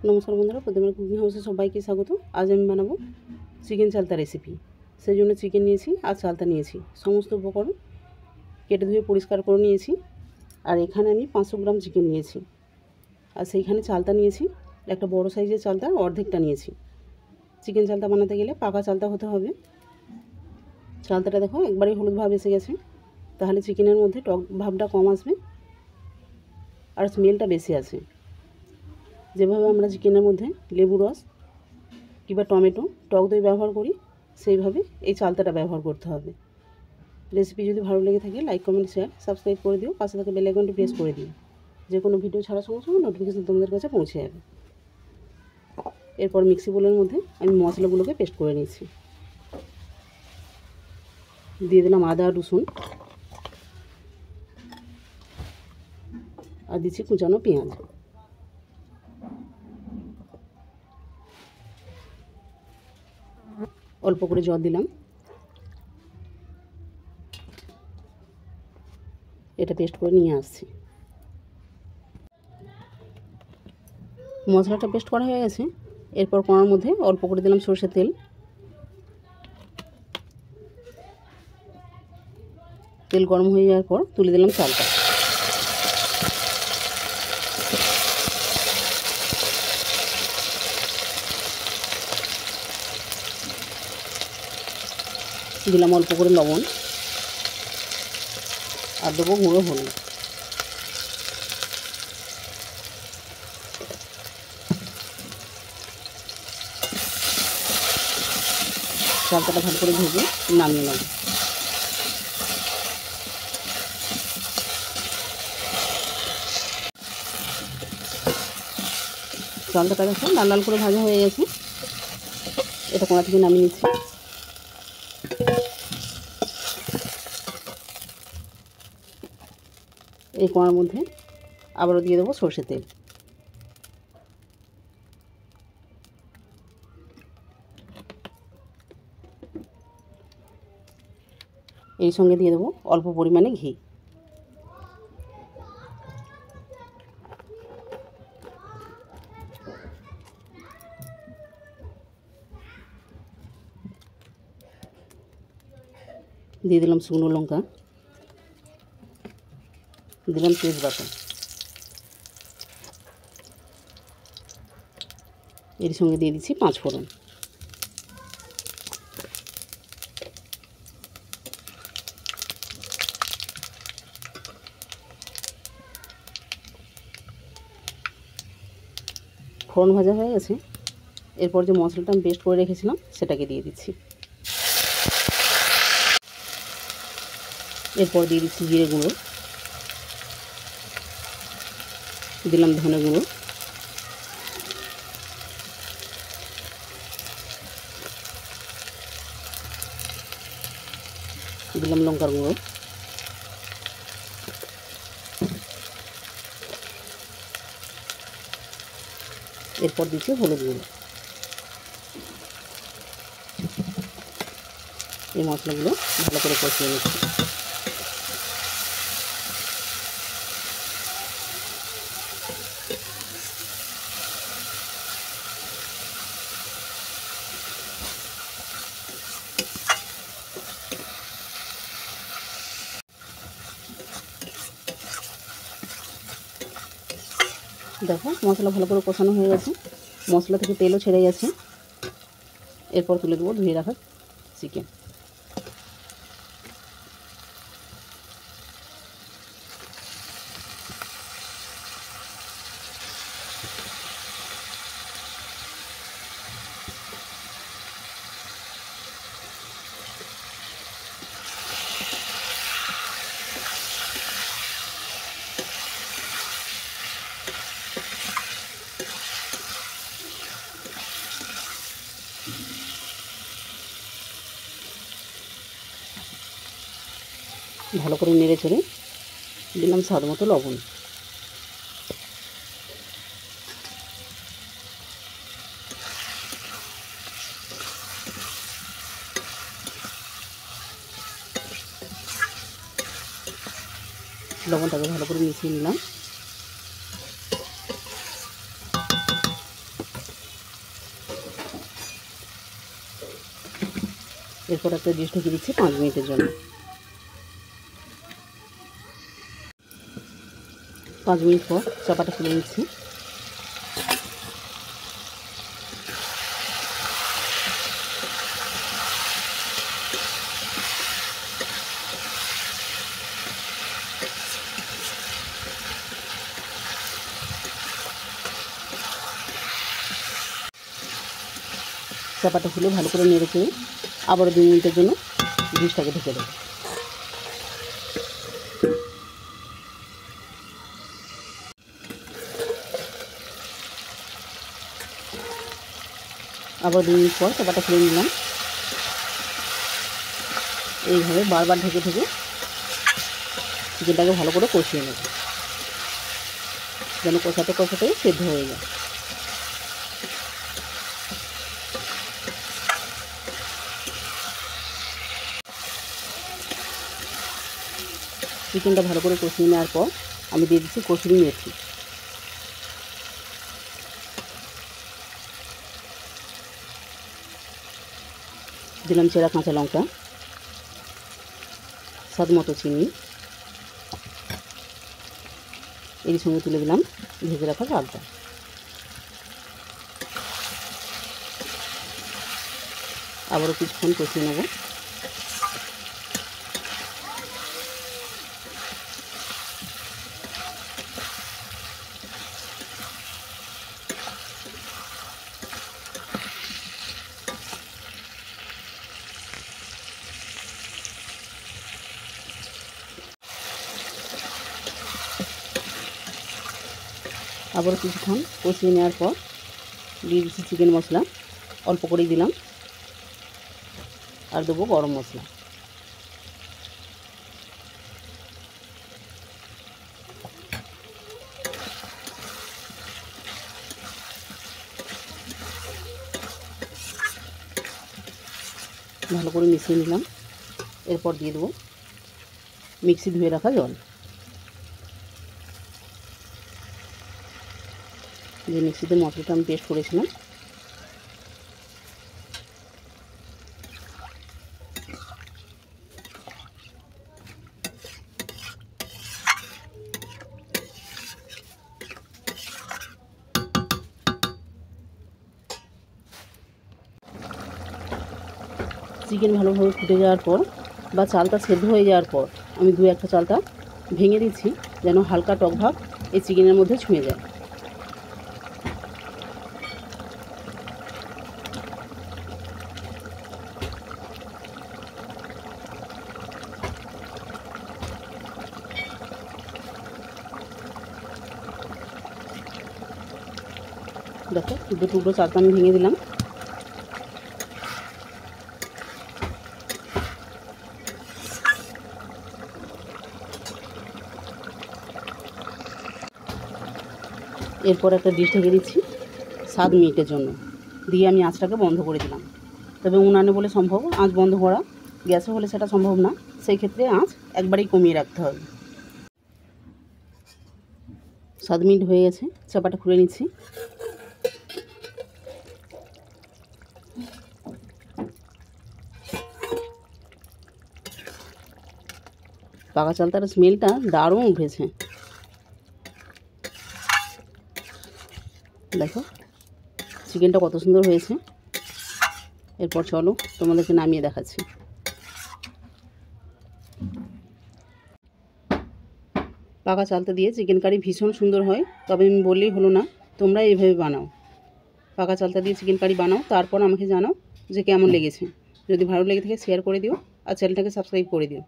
নমস্কার বন্ধুরা, প্রথমে কুকিং হাউসে সবাইকে স্বাগত। আজ আমি বানাবো চিকেন চালতা রেসিপি। সেই জন্য চিকেন নিয়েছি আর চালতা নিয়েছি। সমস্ত উপকরণ কেটে ধুয়ে পরিষ্কার করে নিয়েছি। আর এখানে আমি 500 গ্রাম চিকেন নিয়েছি। আর সেইখানে চালতা নিয়েছি, একটা বড় সাইজের চালতা অর্ধেকটা নিয়েছি। চিকেন চালতা বানাতে গেলে পাকা চালতা হতে হবে। চালতাটা দেখো একবারেই হলুদ ভাব এসে গেছে, তাহলে চিকেনের মধ্যে টক ভাবটা কম আসবে আর স্মেলটা বেশি আছে। যেভাবে আমরা চিকেনের মধ্যে লেবু রস কিংবা টমেটো, টক দই ব্যবহার করি, সেইভাবে এই চালতাটা ব্যবহার করতে হবে। রেসিপি যদি ভালো লেগে থাকে লাইক, কমেন্ট, শেয়ার, সাবস্ক্রাইব করে দিও। পাশে থাকা বেল আইকনটি প্রেস করে দিও, যে কোনো ভিডিও ছাড়ার সঙ্গে সঙ্গে নোটিফিকেশন তোমাদের কাছে পৌঁছে যাবে। এরপর মিক্সি বোলের মধ্যে আমি মশলাগুলোকে পেস্ট করে নিচ্ছি। দিয়ে দিলাম আদা রসুন, আর দিচ্ছি কুচানো পেঁয়াজ। অল্প করে জল দিলাম। এটা পেস্ট করে নিয়ে আসছি। মশলাটা পেস্ট করা হয়ে গেছে। এরপর কড়ার মধ্যে অল্প করে দিলাম সরষের তেল। তেল গরম হয়ে যাওয়ার পর তুলে দিলাম চালটা। দিলাম অল্প করে লবণ, আর দেবো গুঁড়ো হলুদ। চালটাটা ভালো করে ভেজে নামিয়ে নেব। চালটা দেখো লাল লাল করে ভাজা হয়ে গেছে। এটা কড়া থেকে নামিয়ে নিচ্ছি। এই কড়ার মধ্যে আবারও দিয়ে দেবো সরষের তেল। এই সঙ্গে দিয়ে দেবো অল্প পরিমাণে ঘি। দিয়ে দিলাম শুকনো লঙ্কা, দিলাম তেজপাতা। এর সঙ্গে দিয়ে দিচ্ছি 5 ফোড়ন। ফোড়ন ভাজা হয়ে গেছে। এরপর যে মশলাটা আমি পেস্ট করে রেখেছিলাম সেটাকে দিয়ে দিচ্ছি। এরপর দিয়ে দিচ্ছি জিরে গুঁড়ো, দিলাম ধনে গুঁড়ো, দিলাম লঙ্কার গুঁড়ো, এরপর দিচ্ছি হলুদ গুঁড়ো। এই মশলাগুলো ভালো করে কষিয়ে নিচ্ছি। দেখো মশলা ভালো করে কষানো হয়ে গেছে, মশলা থেকে তেলও ছেড়ে গেছে। এরপর তুলে দেবো ধুয়ে রাখা চিকেন। ভালো করে নেড়ে চেড়ে দিলাম স্বাদ মতো লবণ। লবণটাকে ভালো করে মিশিয়ে নিলাম। এরপর একটা ডিশ ঢেকে দিচ্ছি 5 মিনিটের জন্য। 5 মিনিট পর চাপাটা খুলে নিচ্ছি। চাপাটা খুলে ভালো করে নেড়ে চেড়ে আবারও 2 মিনিটের জন্য ডিশটাকে ঢেকে দেবো। আবার 2 মিনিট পর চাপাটা খুলে নিলাম। এইভাবে বারবার ঢেকে ঢেকে চিকেনটাকে ভালো করে কষিয়ে নেব, যেন কষাতে কষাতে সেদ্ধ হয়ে যায়। চিকেনটা ভালো করে কষিয়ে নেওয়ার পর আমি দিয়ে দিচ্ছি কসুরি মেথি। দিলাম চেরা কাঁচা লঙ্কা, স্বাদ মতো চিনি, এর সঙ্গে তুলে দিলাম ভেজে রাখা চালটা। আবারও কিছুক্ষণ কষিয়ে নেব। আবারও কিছুক্ষণ কষিয়ে নেওয়ার পর দিয়ে দিচ্ছি চিকেন মশলা, অল্প করেই দিলাম, আর দেবো গরম মশলা। ভালো করে মিশিয়ে নিলাম। এরপর দিয়ে দেবো মিক্সি ধুয়ে রাখা জল। যে মিক্সিতে মশলাটা আমি পেস্ট করেছিলাম চিকেন ভালোভাবে ফুটে যাওয়ার পর বা চালটা সেদ্ধ হয়ে যাওয়ার পর আমি 2-1টা চালটা ভেঙে দিচ্ছি, যেন হালকা টক ভাব এই চিকেনের মধ্যে ছুঁয়ে যায়। দেখো 2 টুকরো চালটা আমি ভেঙে দিলাম। এরপর একটা ডিশ ঢেকে দিচ্ছি 7 মিনিটের জন্য, দিয়ে আমি আঁচটাকে বন্ধ করে দিলাম। তবে উনানে বলে সম্ভব আঁচ বন্ধ করা, গ্যাসে হলে সেটা সম্ভব না, সেই ক্ষেত্রে আঁচ একবারেই কমিয়ে রাখতে হবে। 7 মিনিট হয়ে গেছে, চাপাটা খুলে নিচ্ছি। পাকা চালটার স্মেলটা দারুণ উঠেছে। দেখো চিকেনটা কত সুন্দর হয়েছে। এরপর চলো তোমাদেরকে নামিয়ে দেখাচ্ছি। পাকা চালটা দিয়ে চিকেন কারি ভীষণ সুন্দর হয়, তবে আমি বললেই হলো না, তোমরা এইভাবে বানাও। পাকা চালটা দিয়ে চিকেন কারি বানাও, তারপর আমাকে জানাও যে কেমন লেগেছে। যদি ভালো লেগে থাকে শেয়ার করে দিও আর চ্যানেলটাকে সাবস্ক্রাইব করে দিও।